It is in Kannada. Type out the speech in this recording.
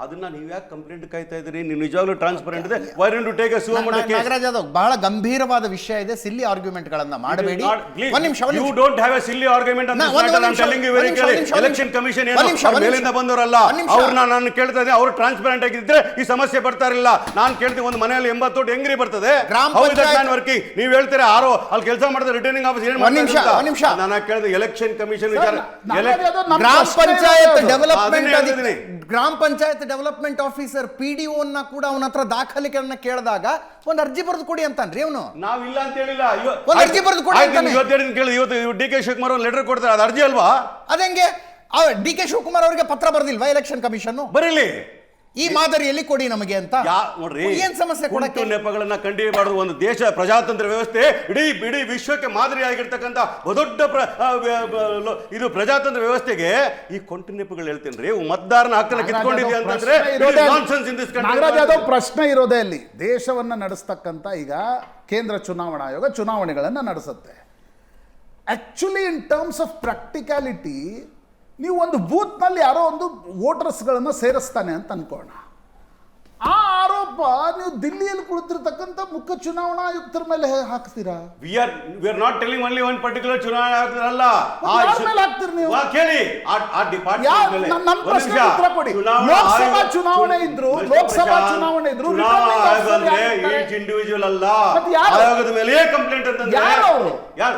ಅದನ್ನ ನೀವು ಯಾಕೆ ಕಂಪ್ಲೇಂಟ್ ಕಾಯ್ತಾ ಇದ್ದೀರಿ? ನೀವು ನಿಜವಾಗ್ಲೂ ಟ್ರಾನ್ಸ್ಪರೆಂಟ್ ಇದೆ. Why don't you take a Suvarna case? Nagaraj Yadav, ಬಹಳ ಗಂಭೀರವಾದ ವಿಷಯ ಇದೆ, ಸಿಲ್ಲಿ ಆರ್ಗ್ಯುಮೆಂಟ್ ಗಳನ್ನ ಮಾಡಬೇಡಿ. ಒಂದು ನಿಮಿಷ, you don't have a silly argument ಅಂತ ನಾನು telling you very clearly. Election commission ಏನು ಮೇಲಿಂದ ಬಂದವರಲ್ಲ, ಅವ್ರನ್ನ ನಾನು ಕೇಳ್ತಾ ಇದ್ದೆ, ಅವರು ಟ್ರಾನ್ಸ್ಪರೆಂಟ್ ಆಗಿದ್ರೆ ಈ ಸಮಸ್ಯೆ ಬರ್ತಾ ಇರಲಿಲ್ಲ. ನಾನು ಕೇಳ್ತೀನಿ, ಒಂದು ಮನೆಯಲ್ಲಿ 80 ಕೋಟಿ ಹೆಂಗ್ರಿ ಬರ್ತದೆ? ವರ್ಕಿಂಗ್ ನೀವು ಹೇಳ್ತೀರಾ ಯಾರೋ ಅಲ್ಲಿ ಕೆಲಸ ಮಾಡಿದ್ರೆ ರಿಟರ್ನಿಂಗ್ ಆಫೀಸ್ ಏನು ಮಾಡ್ತಾರೆ? ನಾನು ಕೇಳಿದೆ ಎಲೆಕ್ಷನ್ ಕಮಿಷನ್ ವಿಚಾರ. ಗ್ರಾಮ ಪಂಚಾಯತ್ ಡೆವಲಪ್ಮೆಂಟ್ ಆಫೀಸರ್ PDO ಕೂಡ ಅವನ ಹತ್ರ ದಾಖಲೆಗಳನ್ನ ಕೇಳಿದಾಗ ಒಂದು ಅರ್ಜಿ ಬರೆದು ಕೊಡಿ ಅಂತಾನ್ರಿ ಅವನು. ನಾವಿಲ್ಲ ಅಂತ ಹೇಳಿಲ್ಲ, ಒಂದು ಅರ್ಜಿ ಬರೆದು ಕೊಡಿ ಅಂತಾನೆ. ಇವತ್ತು DK ಶಿವಕುಮಾರ್ ಒಂದು ಲೆಟರ್ ಕೊಡ್ತಾರೆ, ಅದು ಅರ್ಜಿ ಅಲ್ವಾ? ಅದಂಗೆ DK ಶಿವಕುಮಾರ್ ಅವರಿಗೆ ಪತ್ರ ಬರೆದಿಲ್ವಾ ಎಲೆಕ್ಷನ್ ಕಮಿಷನ್? ಬರೀಲಿ, ಈ ಮಾದರಿಯಲ್ಲಿ ಕೊಡಿ ನಮಗೆ ಅಂತ. ನೋಡ್ರಿ, ಏನ್ ಸಮಸ್ಯೆ? ಕೊಡಕ್ಕೆ ನೆಪಗಳನ್ನ ಕಂಡುಹಿಡಿಯಬಾರದು. ಒಂದು ದೇಶ ಪ್ರಜಾತಂತ್ರ ವ್ಯವಸ್ಥೆ ಇಡೀ ವಿಶ್ವಕ್ಕೆ ಮಾದರಿ ಆಗಿರ್ತಕ್ಕಂಥ ದೊಡ್ಡ ಇದು ಪ್ರಜಾತಂತ್ರ ವ್ಯವಸ್ಥೆಗೆ ಈ ಕೊಂಟು ನೆಪಗಳು ಹೇಳ್ತೇನ್ರಿ. ಮತದಾರನ ಹಕ್ಕನ್ನು ಕಿತ್ಕೊಂಡಿದೆ ಅಂತಂದ್ರೆ ನಾಗರಾಜ್ ಯಾದವ್, ಪ್ರಶ್ನೆ ಇರೋದೇ ಅಲ್ಲಿ. ದೇಶವನ್ನ ನಡೆಸ್ತಕ್ಕಂಥ ಈಗ ಕೇಂದ್ರ ಚುನಾವಣಾ ಆಯೋಗ ಚುನಾವಣೆಗಳನ್ನ ನಡೆಸುತ್ತೆ. Actually in terms of practicality ನೀವು ಒಂದು ಬೂತ್ನಲ್ಲಿ ಯಾರೋ ಒಂದು ವೋಟರ್ಸ್ಗಳನ್ನು ಸೇರಿಸ್ತಾನೆ ಅಂತ ಅನ್ಕೋಣ. ಆ ಆರೋಪ ನೀವು ದಿಲ್ಲಿಯಲ್ಲಿ ಕುಳಿತಿರ್ತಕ್ಕಂಥ ಮುಖ್ಯ ಚುನಾವಣಾ ಆಯುಕ್ತರ ಮೇಲೆ ಹಾಕ್ತೀರಾ? We are not telling only one particular ಚುನಾವಣಾ ಆಯುಕ್ತರಲ್ಲ. ಹಾಕ್ತೀರಿ ನೀವು? ಕೇಳಿ, ಆ ಡಿಪಾರ್ಟ್ಮೆಂಟ್ ಮೇಲೆ ನನ್ನ ಪ್ರಶ್ನೆ ಉತ್ತರ ಕೊಡಿ. ಲೋಕಸಭಾ ಚುನಾವಣೆ ಇದ್ರು, ಈಚ್ ಇಂಡಿವಿಜುವಲ್ ಅಲ್ಲ, ಆಯೋಗದ ಮೇಲೆ ಕಂಪ್ಲೇಂಟ್ ಅಂತಂದ್ರೆ ಯಾರು